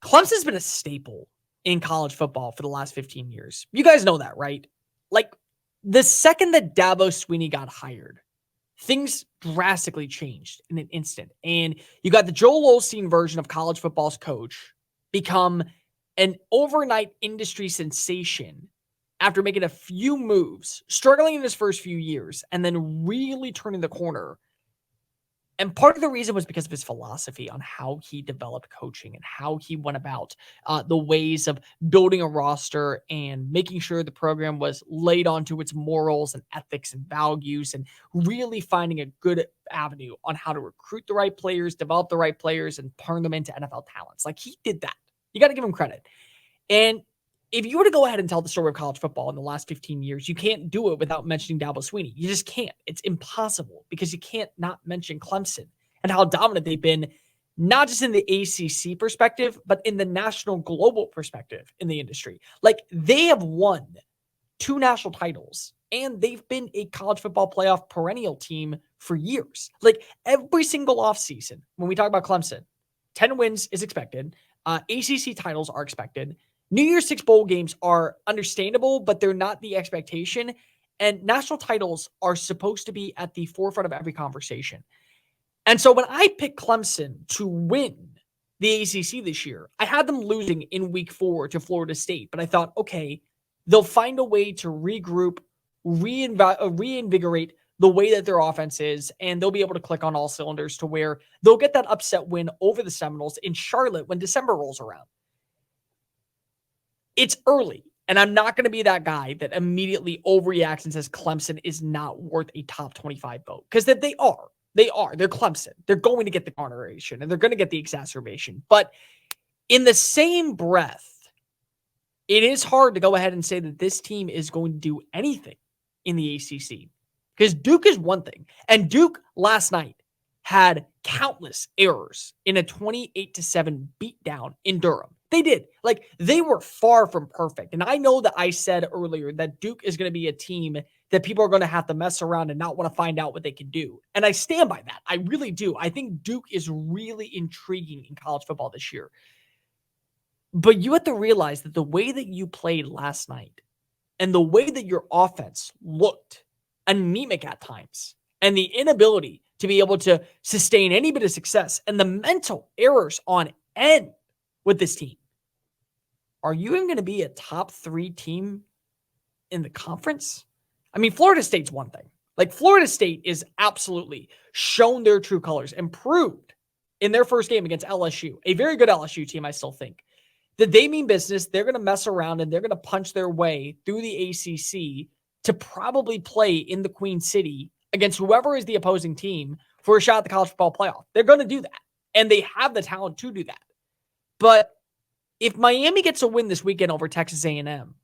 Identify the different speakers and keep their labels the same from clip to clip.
Speaker 1: Clemson's been a staple in college football for the last 15 years. You guys know that, right? Like, the second that Dabo Swinney got hired, things drastically changed in an instant. And you got the Joel Osteen version of college football's coach become an overnight industry sensation after making a few moves, struggling in his first few years, and then really turning the corner. And part of the reason was because of his philosophy on how he developed coaching and how he went about the ways of building a roster and making sure the program was laid onto its morals and ethics and values, and really finding a good avenue on how to recruit the right players, develop the right players, and turn them into NFL talents. Like, he did that. You got to give him credit. And if you were to go ahead and tell the story of college football in the last 15 years, you can't do it without mentioning Dabo Swinney. You just can't. It's impossible, because you can't not mention Clemson and how dominant they've been, not just in the ACC perspective, but in the national global perspective in the industry. Like, they have won 2 national titles, and they've been a college football playoff perennial team for years. Like, every single offseason, when we talk about Clemson, 10 wins is expected. ACC titles are expected. New Year's Six bowl games are understandable, but they're not the expectation. And national titles are supposed to be at the forefront of every conversation. And so when I picked Clemson to win the ACC this year, I had them losing in week 4 to Florida State. But I thought, okay, they'll find a way to regroup, reinvigorate the way that their offense is, and they'll be able to click on all cylinders to where they'll get that upset win over the Seminoles in Charlotte when December rolls around. It's early, and I'm not going to be that guy that immediately overreacts and says Clemson is not worth a top 25 vote, because that they are. They're Clemson. They're going to get the consideration, and they're going to get the exacerbation. But in the same breath, it is hard to go ahead and say that this team is going to do anything in the ACC, because Duke is one thing. And Duke last night had countless errors in a 28-7 beatdown in Durham. They did. Like, they were far from perfect. And I know that I said earlier that Duke is going to be a team that people are going to have to mess around and not want to find out what they can do. And I stand by that. I really do. I think Duke is really intriguing in college football this year. But you have to realize that the way that you played last night and the way that your offense looked anemic at times, and the inability to be able to sustain any bit of success, and the mental errors on end with this team, are you even going to be a top 3 team in the conference? I mean, Florida State's one thing. Like, Florida State is absolutely shown their true colors and proved in their first game against LSU, a very good LSU team, I still think, that they mean business. They're going to mess around and they're going to punch their way through the ACC to probably play in the Queen City against whoever is the opposing team for a shot at the college football playoff. They're going to do that, and they have the talent to do that. But if Miami gets a win this weekend over Texas A&M,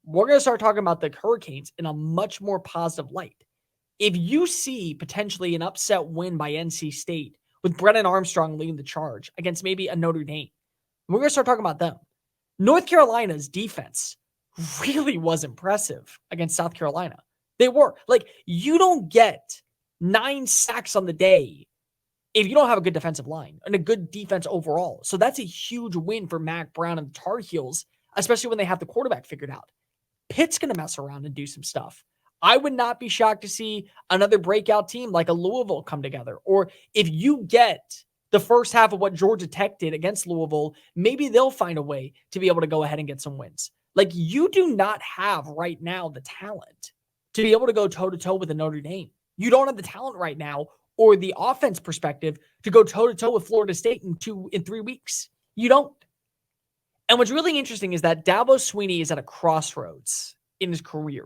Speaker 1: we're going to start talking about the Hurricanes in a much more positive light. If you see potentially an upset win by NC State with Brennan Armstrong leading the charge against maybe a Notre Dame, we're going to start talking about them. North Carolina's defense really was impressive against South Carolina. They were. Like, you don't get 9 sacks on the day if you don't have a good defensive line and a good defense overall. So that's a huge win for Mac Brown and the Tar Heels, especially when they have the quarterback figured out. Pitt's going to mess around and do some stuff. I would not be shocked to see another breakout team like a Louisville come together. Or if you get the first half of what Georgia Tech did against Louisville, maybe they'll find a way to be able to go ahead and get some wins. Like, you do not have right now the talent to be able to go toe-to-toe with a Notre Dame. You don't have the talent right now or the offense perspective to go toe-to-toe with Florida State in 3 weeks. You don't. And what's really interesting is that Dabo Swinney is at a crossroads in his career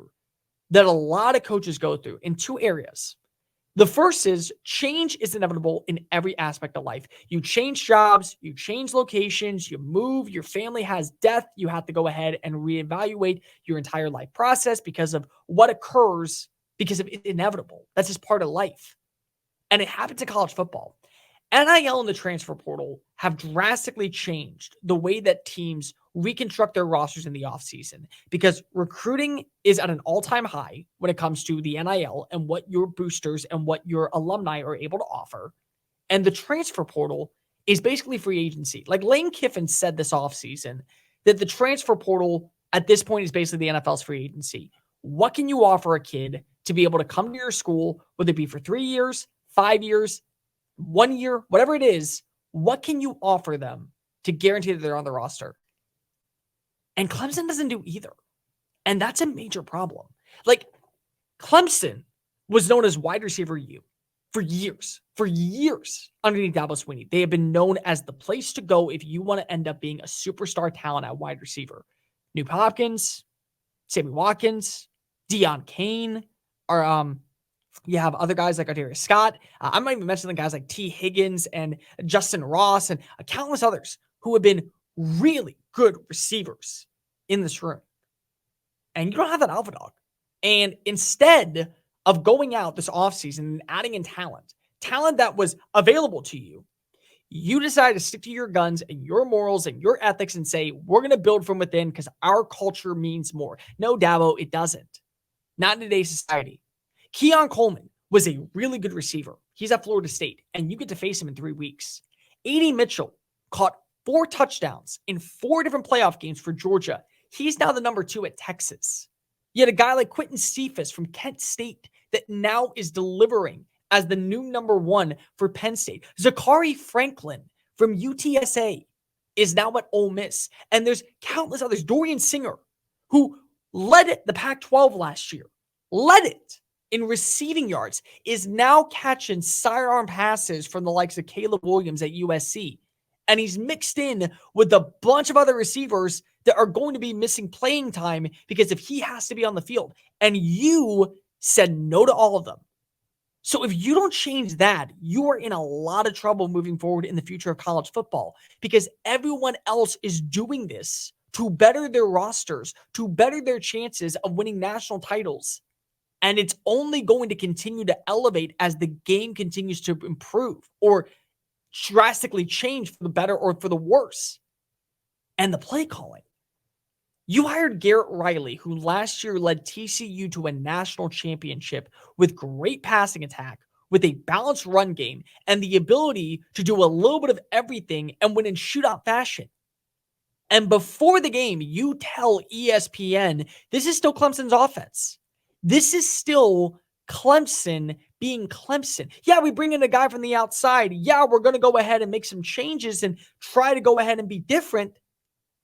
Speaker 1: that a lot of coaches go through in 2 areas. The first is change is inevitable in every aspect of life. You change jobs, you change locations, you move, your family has death. You have to go ahead and reevaluate your entire life process because of what occurs, because of it's inevitable. That's just part of life. And it happens in college football. NIL and the transfer portal have drastically changed the way that teams reconstruct their rosters in the offseason, because recruiting is at an all-time high when it comes to the NIL and what your boosters and what your alumni are able to offer. And the transfer portal is basically free agency. Like Lane Kiffin said this offseason that the transfer portal at this point is basically the NFL's free agency. What can you offer a kid to be able to come to your school, whether it be for 3 years, 5 years, 1 year, whatever it is? What can you offer them to guarantee that they're on the roster? And Clemson doesn't do either. And that's a major problem. Like, Clemson was known as wide receiver U for years underneath Dabo Swinney. They have been known as the place to go if you want to end up being a superstar talent at wide receiver. Nuke Hopkins, Sammy Watkins, Deion Kane, or you have other guys like Adarius Scott. I might even mention the guys like T. Higgins and Justin Ross and countless others who have been really good receivers in this room. And you don't have that alpha dog. And instead of going out this offseason and adding in talent that was available to you, you decide to stick to your guns and your morals and your ethics and say, we're going to build from within because our culture means more. No, Dabo, it doesn't. Not in today's society. Keon Coleman was a really good receiver. He's at Florida State, and you get to face him in 3 weeks. A.D. Mitchell caught 4 touchdowns in 4 different playoff games for Georgia. He's now the number 2 at Texas. You had a guy like Quentin Cephas from Kent State that now is delivering as the new number 1 for Penn State. Zachary Franklin from UTSA is now at Ole Miss. And there's countless others. Dorian Singer, who led the Pac-12 last year, led it in receiving yards, is now catching sidearm passes from the likes of Caleb Williams at USC. And he's mixed in with a bunch of other receivers that are going to be missing playing time because if he has to be on the field. And you said no to all of them. So if you don't change that, you are in a lot of trouble moving forward in the future of college football because everyone else is doing this to better their rosters, to better their chances of winning national titles. And it's only going to continue to elevate as the game continues to improve or drastically change for the better or for the worse. And the play calling. You hired Garrett Riley, who last year led TCU to a national championship with great passing attack, with a balanced run game, and the ability to do a little bit of everything and win in shootout fashion. And before the game, you tell ESPN, this is still Clemson's offense. This is still Clemson being Clemson. Yeah, we bring in a guy from the outside. Yeah, we're going to go ahead and make some changes and try to go ahead and be different.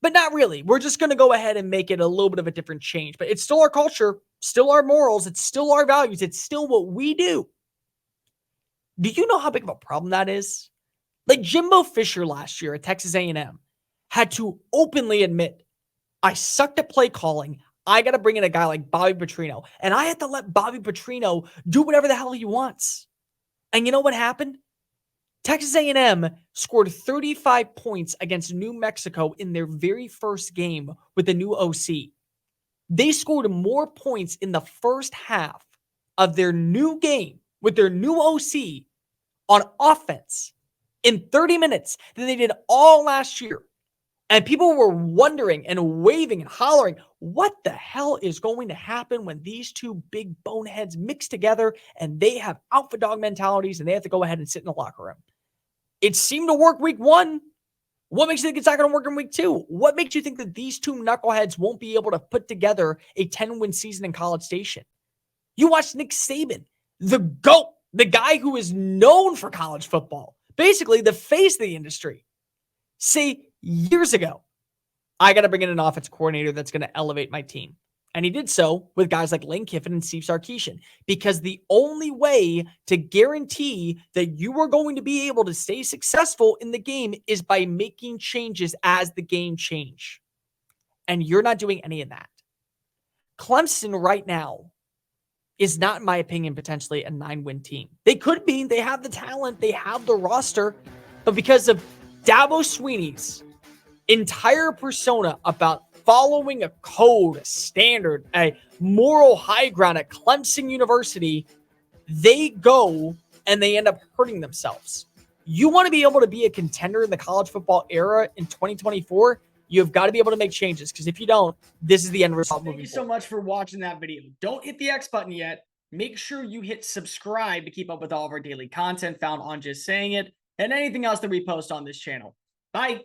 Speaker 1: But not really. We're just going to go ahead and make it a little bit of a different change. But it's still our culture, still our morals, it's still our values, it's still what we do. Do you know how big of a problem that is? Like Jimbo Fisher last year at Texas A&M had to openly admit, I sucked at play calling. I got to bring in a guy like Bobby Petrino. And I had to let Bobby Petrino do whatever the hell he wants. And you know what happened? Texas A&M scored 35 points against New Mexico in their very first game with the new OC. They scored more points in the first half of their new game with their new OC on offense in 30 minutes than they did all last year. And people were wondering and waving and hollering, what the hell is going to happen when these two big boneheads mix together and they have alpha dog mentalities and they have to go ahead and sit in the locker room? It seemed to work week 1. What makes you think it's not going to work in week 2? What makes you think that these two knuckleheads won't be able to put together a 10-win season in College Station? You watch Nick Saban, the GOAT, the guy who is known for college football, basically the face of the industry, say years ago, I got to bring in an offense coordinator that's going to elevate my team. And he did so with guys like Lane Kiffin and Steve Sarkisian, because the only way to guarantee that you are going to be able to stay successful in the game is by making changes as the game change. And you're not doing any of that. Clemson right now is not, in my opinion, potentially a 9-win team. They could be. They have the talent. They have the roster. But because of Dabo Swinney's entire persona about following a code, a standard, a moral high ground at Clemson University, they go and they end up hurting themselves. You want to be able to be a contender in the college football era in 2024, you've got to be able to make changes, because if you don't, this is the end result.
Speaker 2: Thank you so much for watching that video. Don't hit the X button yet. Make sure you hit subscribe to keep up with all of our daily content found on Just Saying It. and anything else that we post on this channel. Bye.